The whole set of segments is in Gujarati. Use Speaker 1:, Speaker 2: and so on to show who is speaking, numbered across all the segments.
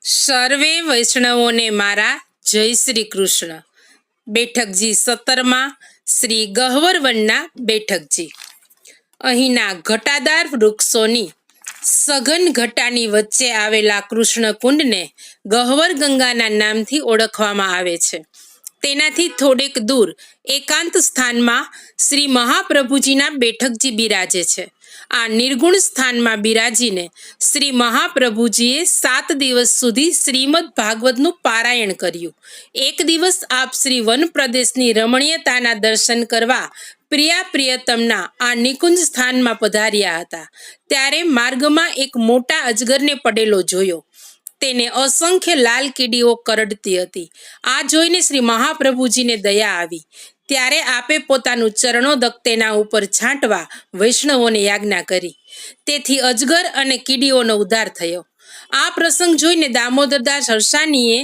Speaker 1: સર્વે વૈષ્ણવોને મારા જય શ્રી કૃષ્ણ। બેઠકજી 17માં શ્રી ગહ્વરવનના બેઠકજી। અહીંના ઘટાદાર વૃક્ષોની સઘન ઘટાની વચ્ચે આવેલા કૃષ્ણકુંડને ગહ્વર ગંગાના નામથી ઓળખવામાં આવે છે। તેનાથી થોડેક દૂર એકાંત સ્થાનમાં શ્રી મહાપ્રભુજીના બેઠકજી બિરાજે છે। આ નિર્ગુણ સ્થાનમાં બિરાજીને શ્રી મહાપ્રભુજીએ 7 દિવસ સુધી શ્રીમદ ભાગવતનું પારાયણ કર્યું। એક દિવસ આપ શ્રી વન પ્રદેશની રમણીયતાના દર્શન કરવા પ્રિયતમના આ નિકુંજ સ્થાનમાં પધાર્યા હતા। ત્યારે માર્ગમાં એક મોટા અજગરને પડેલો જોયો। તેને અસંખ્ય લાલ કીડીઓ કરડતી હતી। આ જોઈને શ્રી મહાપ્રભુજીને દયા આવી। ત્યારે આપે પોતાનું ચરણોદક તેના ઉપર છાંટવા વૈષ્ણવોને યાજ્ઞા કરી। તેથી અજગર અને કીડીઓનો ઉદ્ધાર થયો। આ પ્રસંગ જોઈને દામોદરદાસ હરસાણીએ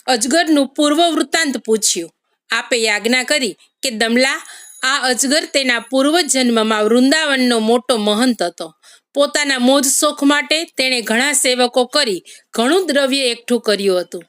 Speaker 1: અજગરનું પૂર્વ વૃત્તાંત પૂછ્યું। આપે યાજ્ઞા કરી કે દમલા, આ અજગર તેના પૂર્વ જન્મમાં વૃંદાવનનો મોટો મહંત હતો। પોતાના મોજ શોખ માટે તેણે ઘણા સેવકો કરી ઘણું દ્રવ્ય એકઠું કર્યું હતું।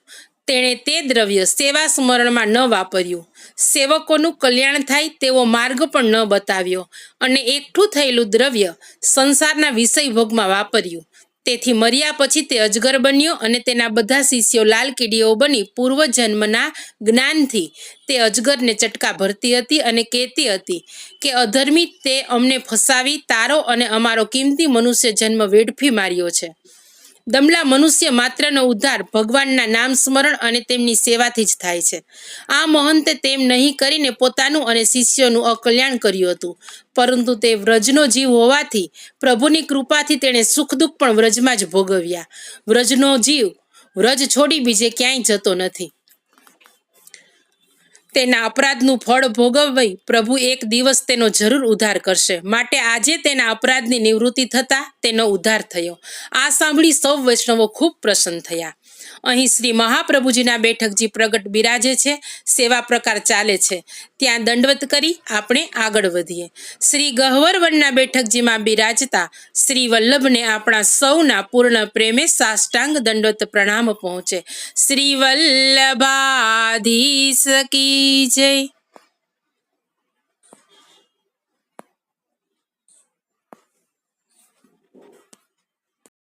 Speaker 1: તેણે તે દ્રવ્ય સેવા સ્મરણમાં ન વાપર્યું, સેવકોનું કલ્યાણ થાય તેવો માર્ગ પણ ન બતાવ્યો અને એકઠું થયેલું દ્રવ્ય સંસારના વિષય ભોગમાં વાપર્યું। તેથી મર્યા પછી તે અજગર બન્યો અને તેના બધા શિષ્યો લાલ કીડીઓ બની પૂર્વજન્મના જ્ઞાનથી તે અજગરને ચટકા ભરતી હતી અને કહેતી હતી કે અધર્મી, તે અમને ફસાવી તારો અને અમારો કિંમતી મનુષ્ય જન્મ વેડફી માર્યો છે। દમલા, મનુષ્ય માત્રનો ઉદ્ધાર ભગવાનના નામ સ્મરણ અને તેમની સેવાથી જ થાય છે। આ મહંતે તેમ નહીં કરીને પોતાનું અને શિષ્યોનું અકલ્યાણ કર્યું હતું, પરંતુ તે વ્રજનો જીવ હોવાથી પ્રભુની કૃપાથી તેણે સુખ દુઃખ પણ વ્રજમાં જ ભોગવ્યા। વ્રજનો જીવ વ્રજ છોડી બીજે ક્યાંય જતો નથી। તેના અપરાધનું ફળ ભોગવી પ્રભુ એક દિવસ તેનો જરૂર ઉદ્ધાર કરશે। માટે આજે તેના અપરાધની નિવૃત્તિ થતાં તેનો ઉદ્ધાર થયો। આ સાંભળી સૌ વૈષ્ણવો ખૂબ પ્રસન્ન થયા। અહીં શ્રી મહાપ્રભુજીના બેઠકજી પ્રગટ બિરાજે છે। સેવા પ્રકાર ચાલે છે, ત્યાં દંડવત કરી આપણે આગળ વધીએ। શ્રી ગહ્વરવનના બેઠકજીમાં બિરાજતા શ્રી વલ્લભને આપણા સૌના પૂર્ણ પ્રેમે સાષ્ટાંગ દંડવત પ્રણામ પહોંચે। શ્રી વલ્લભાધીશ કી જય।